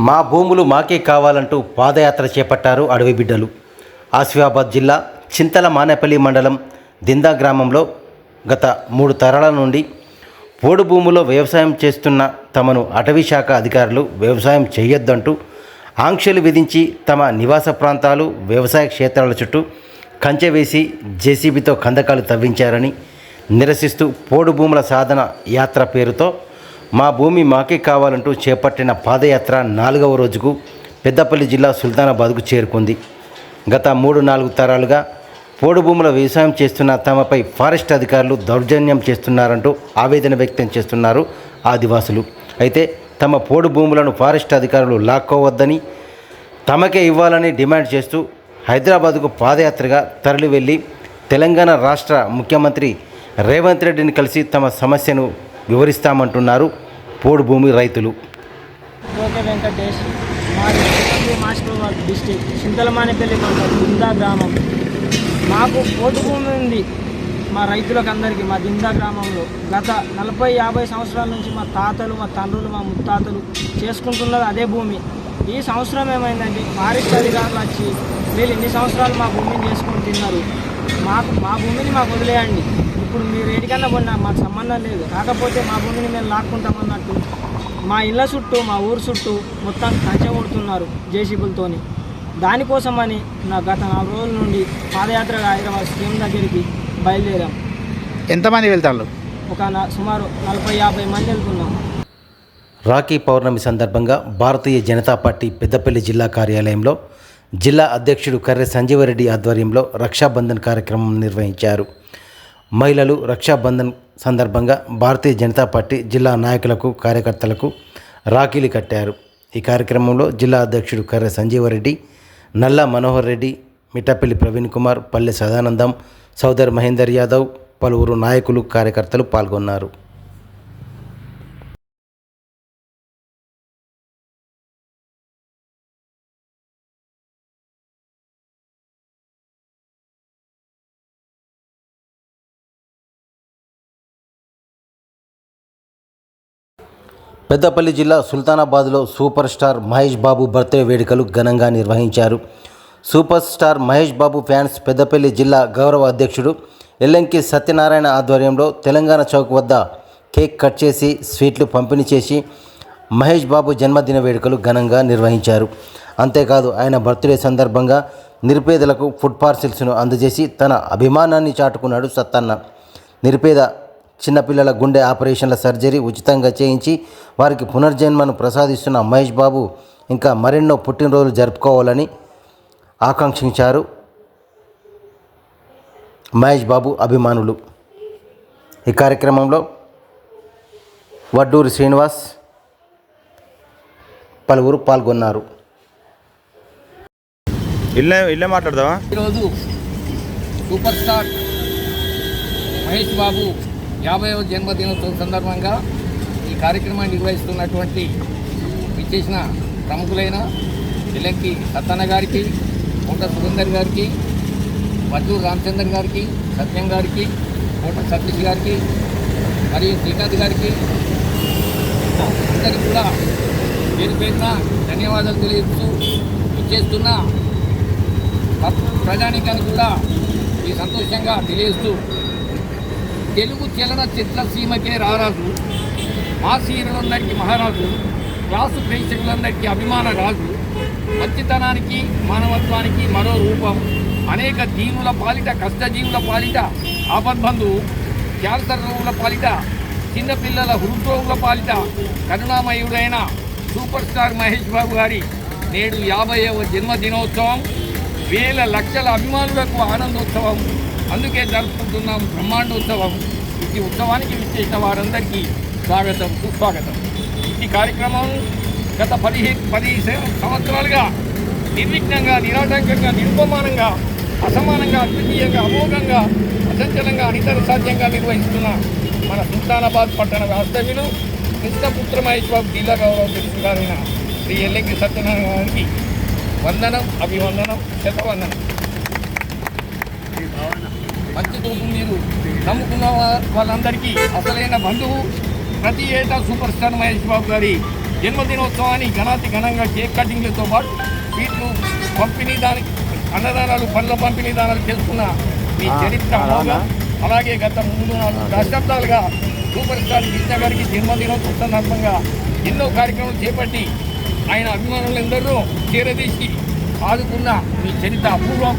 మా భూములు మాకే కావాలంటూ పాదయాత్ర చేపట్టారు అడవి బిడ్డలు. ఆసిఫాబాద్ జిల్లా చింతల మానేపల్లి మండలం దిందా గ్రామంలో గత 3 తరాల నుండి పోడు భూముల్లో వ్యవసాయం చేస్తున్న తమను అటవీ శాఖ అధికారులు వ్యవసాయం చేయొద్దంటూ ఆంక్షలు విధించి తమ నివాస ప్రాంతాలు వ్యవసాయ క్షేత్రాల చుట్టూ కంచె వేసి జేసీబీతో కందకాలు తవ్వించారని నిరసిస్తూ పోడు భూముల సాధన యాత్ర పేరుతో మా భూమి మాకే కావాలంటూ చేపట్టిన పాదయాత్ర 4వ రోజుకు పెద్దపల్లి జిల్లా సుల్తానాబాద్కు చేరుకుంది. గత 3-4 తరాలుగా పోడు భూముల వ్యవసాయం చేస్తున్న తమపై ఫారెస్ట్ అధికారులు దౌర్జన్యం చేస్తున్నారంటూ ఆవేదన వ్యక్తం చేస్తున్నారు ఆదివాసులు. అయితే తమ పోడు భూములను ఫారెస్ట్ అధికారులు లాక్కోవద్దని తమకే ఇవ్వాలని డిమాండ్ చేస్తూ హైదరాబాద్కు పాదయాత్రగా తరలి వెళ్ళి తెలంగాణ రాష్ట్ర ముఖ్యమంత్రి రేవంత్ రెడ్డిని కలిసి తమ సమస్యను వివరిస్తామంటున్నారు పోడు భూమి రైతులు. వెంకటేష్ మాస్టర్వాడ్ డిస్టిక్ చింతలమానేపల్లి మండలం దిందా గ్రామం. మాకు పోటు భూమి ఉంది మా రైతులకు అందరికీ. మా దిందా గ్రామంలో గత 40-50 సంవత్సరాల నుంచి మా తాతలు, మా తండ్రులు, మా ముత్తాతలు చేసుకుంటున్నది అదే భూమి. ఈ సంవత్సరం ఏమైందంటే ఫారెస్ట్ అధికారులు వచ్చి వీళ్ళు ఇన్ని సంవత్సరాలు మా భూమిని చేసుకొని తిన్నారు, మా భూమిని మాకు వదిలేయండి, ఇప్పుడు మీరు ఏడికన్నా పోయినా మాకు సంబంధం లేదు, కాకపోతే మా భూమిని మేము లాక్కుంటామన్నట్టు మా ఇళ్ళ చుట్టూ, మా ఊరు చుట్టూ మొత్తం కంచె కొడుతున్నారు జేసీబీలతోని. దానికోసమని గత 4 రోజుల నుండి పాదయాత్రగా హైదరాబాద్ స్కీమ్ దగ్గరికి బయలుదేరాం. ఎంతమంది వెళ్తారు? సుమారు 40-50 మంది వెళ్తున్నాం. రాఖీ పౌర్ణమి సందర్భంగా భారతీయ జనతా పార్టీ పెద్దపల్లి జిల్లా కార్యాలయంలో జిల్లా అధ్యక్షుడు కర్రె సంజీవరెడ్డి ఆధ్వర్యంలో రక్షాబంధన్ కార్యక్రమం నిర్వహించారు. మహిళలు రక్షాబంధన్ సందర్భంగా భారతీయ జనతా పార్టీ జిల్లా నాయకులకు, కార్యకర్తలకు రాఖీలు కట్టారు. ఈ కార్యక్రమంలో జిల్లా అధ్యక్షుడు కర్రె సంజీవరెడ్డి, నల్లా మనోహర్ రెడ్డి, మిఠాపల్లి ప్రవీణ్ కుమార్, పల్లె సదానందం, సౌదర్ మహేందర్ యాదవ్, పలువురు నాయకులు, కార్యకర్తలు పాల్గొన్నారు. పెద్దపల్లి జిల్లా సుల్తానాబాద్లో super star Mahesh Babu birthday వేడుకలు ఘనంగా నిర్వహించారు. Super star Mahesh Babu fans Peddapalli జిల్లా గౌరవ అధ్యక్షుడు ఎల్లంకి సత్యనారాయణ ఆధ్వర్యంలో తెలంగాణ చౌక్ వద్ద కేక్ కట్ చేసి స్వీట్లు పంపిణీ చేసి మహేష్ బాబు జన్మదిన వేడుకలు ఘనంగా నిర్వహించారు. అంతేకాదు ఆయన బర్త్డే సందర్భంగా నిరుపేదలకు ఫుడ్ పార్సిల్స్ను అందజేసి తన అభిమానాన్ని చాటుకున్నాడు సత్తన్న. నిరుపేద చిన్నపిల్లల గుండె ఆపరేషన్ల సర్జరీ ఉచితంగా చేయించి వారికి పునర్జన్మను ప్రసాదిస్తున్న మహేష్ బాబు ఇంకా మరెన్నో పుట్టినరోజులు జరుపుకోవాలని ఆకాంక్షించారు మహేష్ బాబు అభిమానులు. ఈ కార్యక్రమంలో వడ్డూరి శ్రీనివాస్, పలువురు పాల్గొన్నారు. ఇల్లే మాట్లాడదావా? ఈరోజు సూపర్ స్టార్ మహేష్ బాబు 50వ జన్మదినోత్సవం సందర్భంగా ఈ కార్యక్రమాన్ని నిర్వహిస్తున్నటువంటి విచ్చేసిన ప్రముఖులైన ఎల్లంకి సత్తన్న గారికి, కోట సురేందర్ గారికి, వడ్డూరు రామచంద్ర గారికి, సత్యం గారికి, కోట సతీష్ గారికి మరియు శ్రీకాంత్ గారికి అందరికీ కూడా పేరు పేరున ధన్యవాదాలు తెలియజేస్తూ ఇచ్చేస్తున్న ప్రజానీకానికి కూడా ఈ సంతోషంగా తెలియజేస్తూ, తెలుగు చలన చిత్ర సీమకే రారాజు, మా సీరులందరికీ మహారాజు, రాసు ప్రేక్షకులందరికీ అభిమాన రాజు, మంచితనానికి మానవత్వానికి మరో రూపం, అనేక దీనుల పాలిట, కష్టజీవుల పాలిట ఆపద్బంధువు, క్యాన్సర్ రోగుల పాలిట, చిన్నపిల్లల హృద్రోగుల పాలిట కరుణామయుడైన సూపర్ స్టార్ మహేష్ బాబు గారి నేడు 50వ జన్మదినోత్సవం వేల లక్షల అభిమానులకు ఆనందోత్సవం. అందుకే జరుపుకుంటున్నాం బ్రహ్మాండోత్సవం. ఈ ఉత్సవానికి విచ్చేసిన వారందరికీ స్వాగతం, సుస్వాగతం. ఈ కార్యక్రమం గత 10 సంవత్సరాలుగా నిర్విఘ్నంగా, నిరాటంకంగా, నిరుపమానంగా, అసమానంగా, అద్వితీయంగా, అమోఘంగా, అసంచలంగా, అనితర సాధ్యంగా నిర్వహిస్తున్న మన సుల్తానాబాద్ పట్టణ వాస్తవ్యులు కృష్ణపుత్ర మహేష్ బాబు జిల్లా గౌరవ అధ్యక్షుడు గారైన శ్రీ ఎల్లంకి సత్యనారాయణ గారికి వందనం, అభివందనం, శతవందనం. మంచి తోపు మీరు నమ్ముకున్న వాళ్ళందరికీ అసలైన బంధువు. ప్రతి ఏటా సూపర్ స్టార్ మహేష్ బాబు గారి జన్మదినోత్సవాన్ని ఘనంగా కేక్ కటింగ్లతో పాటు స్వీట్లు పంపిణీ దానికి అన్నదానాలు పండ్ల పంపిణీ దానాలు చేసుకున్న మీ చరిత్ర అమోఘం. అలాగే గత 3-4 దశాబ్దాలుగా సూపర్ స్టార్ కృష్ణ గారికి జన్మదినోత్సవం సందర్భంగా ఎన్నో కార్యక్రమాలు చేపట్టి ఆయన అభిమానులందరూ చేరదీసి ఆదుకున్న మీ చరిత్ర అపూర్వం.